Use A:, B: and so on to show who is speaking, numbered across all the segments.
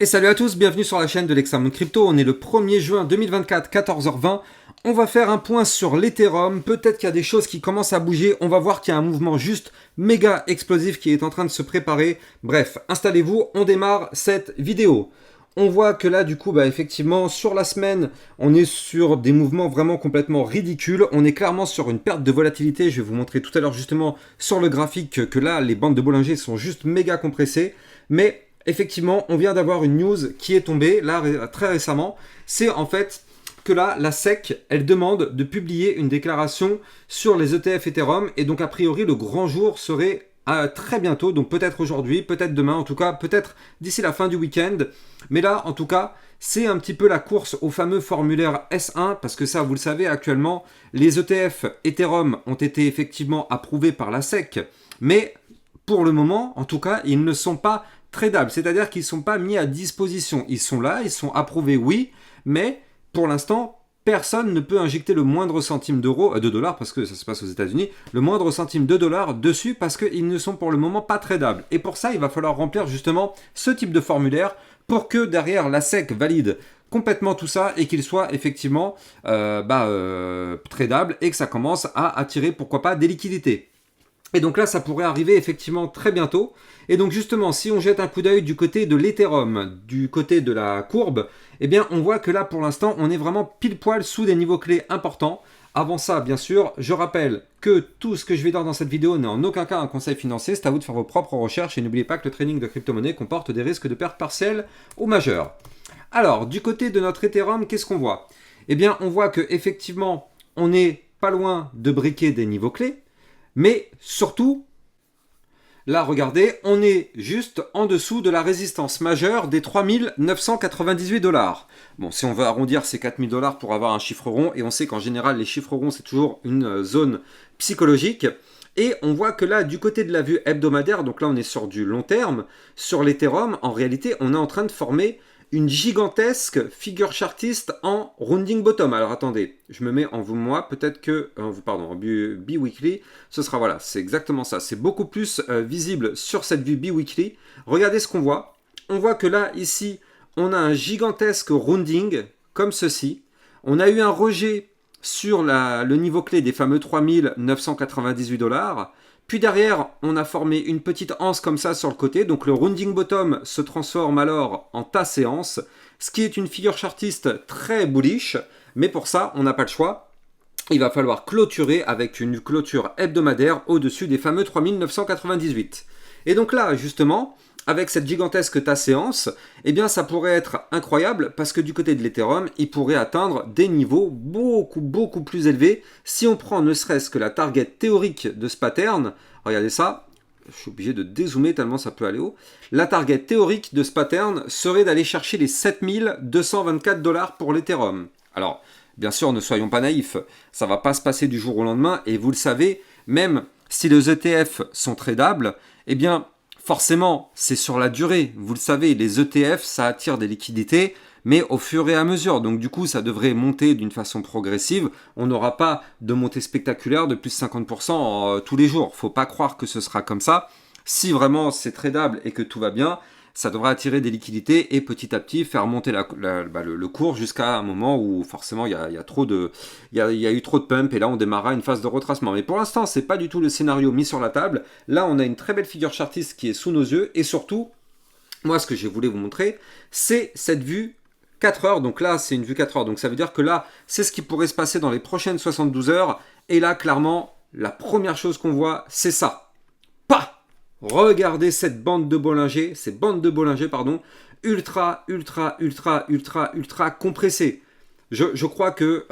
A: Et salut à tous, bienvenue sur la chaîne de l'Examen Crypto. On est le 1er juin 2024, 14h20. On va faire un point sur l'Ethereum. Peut-être qu'il y a des choses qui commencent à bouger. On va voir qu'il y a un mouvement juste méga explosif qui est en train de se préparer. Bref, installez-vous, on démarre cette vidéo. On voit que là, du coup, effectivement, sur la semaine, on est sur des mouvements vraiment complètement ridicules. On est clairement sur une perte de volatilité. Je vais vous montrer tout à l'heure justement sur le graphique que là, les bandes de Bollinger sont juste méga compressées. Mais effectivement, on vient d'avoir une news qui est tombée, là, très récemment. C'est en fait que là, la SEC, elle demande de publier une déclaration sur les ETF Ethereum. Et donc, a priori, le grand jour serait très bientôt. Donc, peut-être aujourd'hui, peut-être demain, en tout cas, peut-être d'ici la fin du week-end. Mais là, en tout cas, c'est un petit peu la course au fameux formulaire S1. Parce que ça, vous le savez, actuellement, les ETF Ethereum ont été effectivement approuvés par la SEC. Mais pour le moment, en tout cas, ils ne sont pas tradables, c'est-à-dire qu'ils ne sont pas mis à disposition. Ils sont là, ils sont approuvés, oui, mais pour l'instant, personne ne peut injecter le moindre centime d'euro, de dollars, parce que ça se passe aux États-Unis, le moindre centime de dollars dessus, parce qu'ils ne sont pour le moment pas tradables. Et pour ça, il va falloir remplir justement ce type de formulaire pour que derrière la SEC valide complètement tout ça et qu'il soit effectivement tradable et que ça commence à attirer, pourquoi pas, des liquidités. Et donc là, ça pourrait arriver effectivement très bientôt. Et donc justement, si on jette un coup d'œil du côté de l'Ethereum, du côté de la courbe, eh bien on voit que là, pour l'instant, on est vraiment pile poil sous des niveaux clés importants. Avant ça, bien sûr, je rappelle que tout ce que je vais dire dans cette vidéo n'est en aucun cas un conseil financier. C'est à vous de faire vos propres recherches. Et n'oubliez pas que le trading de crypto-monnaie comporte des risques de perte partielle ou majeure. Alors, du côté de notre Ethereum, qu'est-ce qu'on voit? Eh bien, on voit que effectivement, on n'est pas loin de briquer des niveaux clés. Mais surtout, là, regardez, on est juste en dessous de la résistance majeure des 3998 $. Bon, si on veut arrondir, c'est 4000 $ pour avoir un chiffre rond. Et on sait qu'en général, les chiffres ronds, c'est toujours une zone psychologique. Et on voit que là, du côté de la vue hebdomadaire, donc là, on est sur du long terme, sur l'Ethereum, en réalité, on est en train de former une gigantesque figure chartiste en rounding bottom. Alors attendez, je me mets en moi, peut-être que, en bi-weekly, ce sera, voilà, c'est exactement ça. C'est beaucoup plus visible sur cette vue bi-weekly. Regardez ce qu'on voit. On voit que là, ici, on a un gigantesque rounding, comme ceci. On a eu un rejet sur le niveau clé des fameux 3998 $. Puis derrière, on a formé une petite anse comme ça sur le côté. Donc le rounding bottom se transforme alors en tasse et anse, ce qui est une figure chartiste très bullish. Mais pour ça, on n'a pas le choix. Il va falloir clôturer avec une clôture hebdomadaire au-dessus des fameux 3998. Et donc là, justement, avec cette gigantesque tasse et anse, eh bien ça pourrait être incroyable parce que du côté de l'Ethereum, il pourrait atteindre des niveaux beaucoup plus élevés si on prend ne serait-ce que la target théorique de ce pattern. Regardez ça, je suis obligé de dézoomer tellement ça peut aller haut. La target théorique de ce pattern serait d'aller chercher les 7224 $ pour l'Ethereum. Alors, bien sûr, ne soyons pas naïfs, ça ne va pas se passer du jour au lendemain et vous le savez, même si les ETF sont tradables, eh bien forcément, c'est sur la durée. Vous le savez, les ETF, ça attire des liquidités, mais au fur et à mesure. Donc du coup, ça devrait monter d'une façon progressive. On n'aura pas de montée spectaculaire de plus de 50% tous les jours. Faut pas croire que ce sera comme ça. Si vraiment c'est tradable et que tout va bien, ça devrait attirer des liquidités et petit à petit faire monter le cours jusqu'à un moment où forcément il y a eu trop de pump et là on démarrera une phase de retracement. Mais pour l'instant, c'est pas du tout le scénario mis sur la table. Là, on a une très belle figure chartiste qui est sous nos yeux et surtout, moi ce que je voulais vous montrer, c'est cette vue 4 heures. Donc là, c'est une vue 4 heures. Donc ça veut dire que là, c'est ce qui pourrait se passer dans les prochaines 72 heures. Et là, clairement, la première chose qu'on voit, c'est ça. Pas. Regardez cette bande de Bollinger, ultra compressée. Je crois que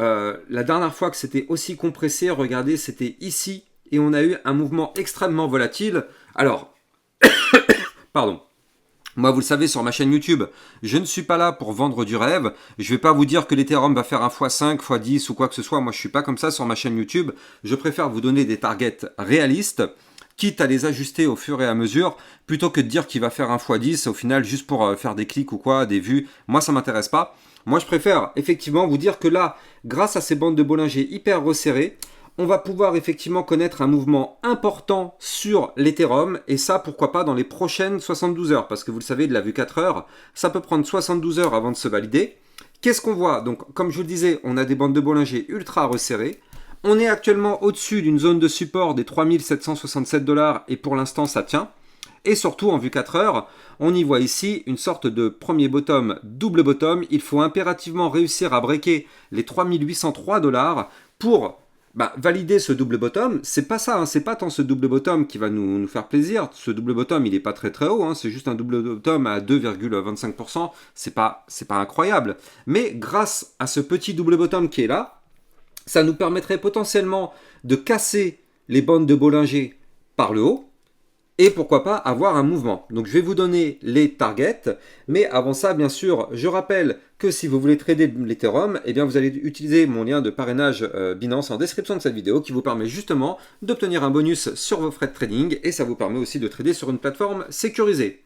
A: la dernière fois que c'était aussi compressé, regardez, c'était ici et on a eu un mouvement extrêmement volatile. Alors, pardon. Moi, vous le savez, sur ma chaîne YouTube, je ne suis pas là pour vendre du rêve. Je ne vais pas vous dire que l'Ethereum va faire un x5, x10 ou quoi que ce soit. Moi, je ne suis pas comme ça sur ma chaîne YouTube. Je préfère vous donner des targets réalistes, quitte à les ajuster au fur et à mesure, plutôt que de dire qu'il va faire un x10 au final juste pour faire des clics ou quoi, des vues. Moi, ça ne m'intéresse pas. Moi, je préfère effectivement vous dire que là, grâce à ces bandes de Bollinger hyper resserrées, on va pouvoir effectivement connaître un mouvement important sur l'Ethereum, et ça, pourquoi pas dans les prochaines 72 heures, parce que vous le savez, de la vue 4 heures, ça peut prendre 72 heures avant de se valider. Qu'est-ce qu'on voit? Donc, comme je vous le disais, on a des bandes de Bollinger ultra resserrées. On est actuellement au-dessus d'une zone de support des 3767 $, et pour l'instant, ça tient. Et surtout, en vue 4 heures, on y voit ici une sorte de premier bottom, double bottom. Il faut impérativement réussir à breaker les 3803 $ pour valider ce double bottom. C'est pas ça, hein, c'est pas tant ce double bottom qui va nous faire plaisir. Ce double bottom, il est pas très haut, hein, c'est juste un double bottom à 2,25%. C'est pas incroyable. Mais grâce à ce petit double bottom qui est là, ça nous permettrait potentiellement de casser les bandes de Bollinger par le haut. Et pourquoi pas avoir un mouvement. Donc je vais vous donner les targets, mais avant ça, bien sûr, je rappelle que si vous voulez trader l'Ethereum, eh bien vous allez utiliser mon lien de parrainage Binance en description de cette vidéo qui vous permet justement d'obtenir un bonus sur vos frais de trading et ça vous permet aussi de trader sur une plateforme sécurisée.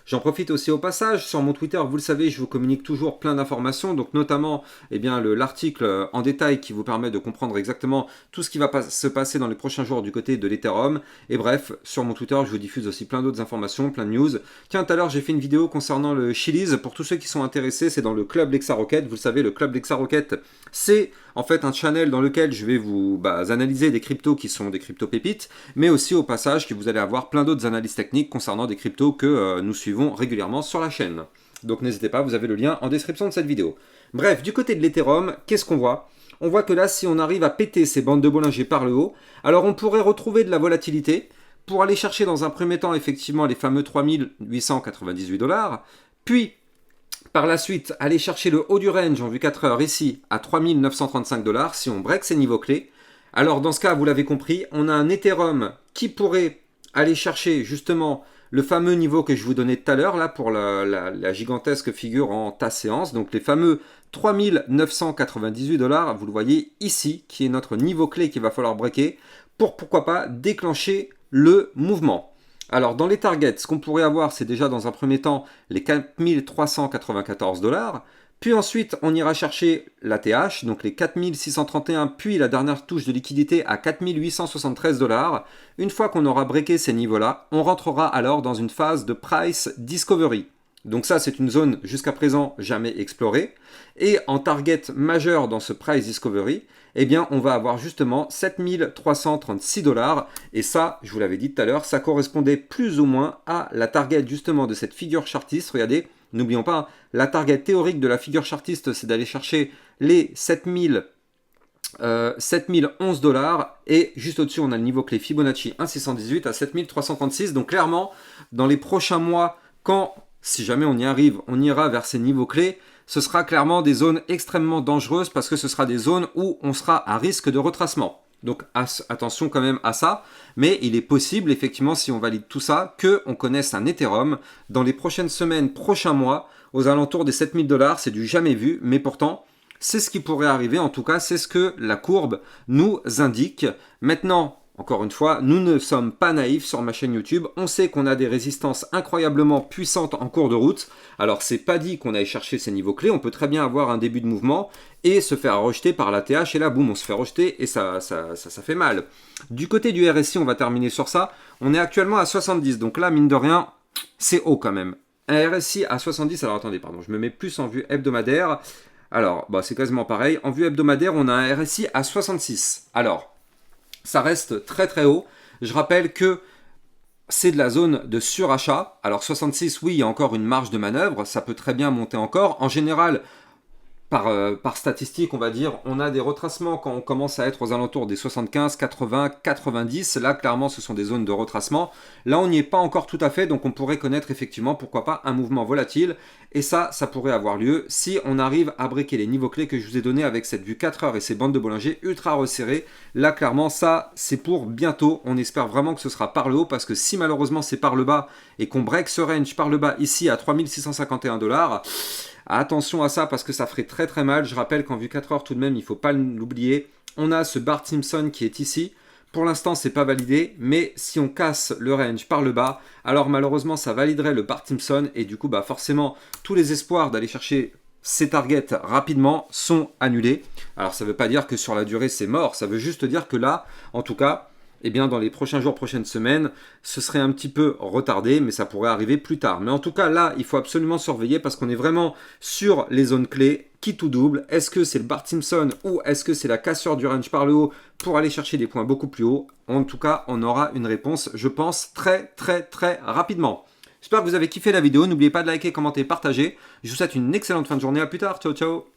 A: J'en profite aussi au passage, sur mon Twitter, vous le savez, je vous communique toujours plein d'informations, donc notamment l'article en détail qui vous permet de comprendre exactement tout ce qui va se passer dans les prochains jours du côté de l'Ethereum. Et bref, sur mon Twitter, je vous diffuse aussi plein d'autres informations, plein de news. Tiens, tout à l'heure, j'ai fait une vidéo concernant le Chiliz. Pour tous ceux qui sont intéressés, c'est dans le Club LexaRocket. Vous le savez, le Club LexaRocket, c'est en fait un channel dans lequel je vais vous analyser des cryptos qui sont des cryptos pépites, mais aussi au passage que vous allez avoir plein d'autres analyses techniques concernant des cryptos que nous suivons régulièrement sur la chaîne. Donc n'hésitez pas, vous avez le lien en description de cette vidéo. Bref, du côté de l'Ethereum, qu'est-ce qu'on voit? On voit que là, si on arrive à péter ces bandes de Bollinger par le haut, alors on pourrait retrouver de la volatilité pour aller chercher dans un premier temps effectivement les fameux 3898 $, puis par la suite, aller chercher le haut du range en vue 4 heures ici à 3935 $ si on break ces niveaux clés. Alors dans ce cas, vous l'avez compris, on a un Ethereum qui pourrait aller chercher justement le fameux niveau que je vous donnais tout à l'heure là pour la gigantesque figure en ta séance. Donc les fameux 3998 $, vous le voyez ici, qui est notre niveau clé qu'il va falloir breaker pour pourquoi pas déclencher le mouvement. Alors, dans les targets, ce qu'on pourrait avoir, c'est déjà dans un premier temps les 4394 $. Puis ensuite, on ira chercher la TH, donc les 4631, puis la dernière touche de liquidité à 4873 $. Une fois qu'on aura breaké ces niveaux-là, on rentrera alors dans une phase de price discovery. Donc ça, c'est une zone jusqu'à présent jamais explorée. Et en target majeur dans ce price discovery, eh bien, on va avoir justement 7336 $. Et ça, je vous l'avais dit tout à l'heure, ça correspondait plus ou moins à la target justement de cette figure chartiste. Regardez, n'oublions pas, la target théorique de la figure chartiste, c'est d'aller chercher les 7011 $. Et juste au-dessus, on a le niveau clé Fibonacci 1,618 à 7336. Donc clairement, dans les prochains mois, si jamais on y arrive, on ira vers ces niveaux clés. Ce sera clairement des zones extrêmement dangereuses parce que ce sera des zones où on sera à risque de retracement. Donc attention quand même à ça, mais il est possible effectivement si on valide tout ça qu'on connaisse un Ethereum dans les prochaines semaines, prochains mois, aux alentours des 7000 $. C'est du jamais vu, mais pourtant c'est ce qui pourrait arriver, en tout cas c'est ce que la courbe nous indique. Maintenant, encore une fois, nous ne sommes pas naïfs sur ma chaîne YouTube. On sait qu'on a des résistances incroyablement puissantes en cours de route. Alors, c'est pas dit qu'on aille chercher ces niveaux clés. On peut très bien avoir un début de mouvement et se faire rejeter par la TH. Et là, boum, on se fait rejeter et ça fait mal. Du côté du RSI, on va terminer sur ça. On est actuellement à 70. Donc là, mine de rien, c'est haut quand même. Un RSI à 70. Alors, attendez, pardon, je me mets plus en vue hebdomadaire. Alors, c'est quasiment pareil. En vue hebdomadaire, on a un RSI à 66. Alors, ça reste très très haut. Je rappelle que c'est de la zone de surachat. Alors 66, oui, il y a encore une marge de manœuvre. Ça peut très bien monter encore. En général, par statistique, on va dire, on a des retracements quand on commence à être aux alentours des 75, 80, 90. Là, clairement, ce sont des zones de retracement. Là, on n'y est pas encore tout à fait, donc on pourrait connaître effectivement, pourquoi pas, un mouvement volatile. Et ça pourrait avoir lieu si on arrive à breaker les niveaux clés que je vous ai donnés avec cette vue 4 heures et ces bandes de Bollinger ultra resserrées. Là, clairement, ça, c'est pour bientôt. On espère vraiment que ce sera par le haut, parce que si malheureusement c'est par le bas et qu'on break ce range par le bas ici à 3651 $, attention à ça parce que ça ferait très très mal. Je rappelle qu'en vue 4 heures tout de même, il ne faut pas l'oublier. On a ce Bart Simpson qui est ici. Pour l'instant, c'est pas validé, mais si on casse le range par le bas, alors malheureusement, ça validerait le Bart Simpson et du coup, forcément, tous les espoirs d'aller chercher ces targets rapidement sont annulés. Alors ça ne veut pas dire que sur la durée c'est mort, ça veut juste dire que là, en tout cas, eh bien, dans les prochains jours, prochaines semaines, ce serait un petit peu retardé, mais ça pourrait arriver plus tard. Mais en tout cas, là, il faut absolument surveiller parce qu'on est vraiment sur les zones clés. Qui tout double? Est-ce que c'est le Bart Simpson ou est-ce que c'est la cassure du range par le haut pour aller chercher des points beaucoup plus hauts? En tout cas, on aura une réponse, je pense, très rapidement. J'espère que vous avez kiffé la vidéo. N'oubliez pas de liker, commenter, partager. Je vous souhaite une excellente fin de journée. À plus tard. Ciao, ciao.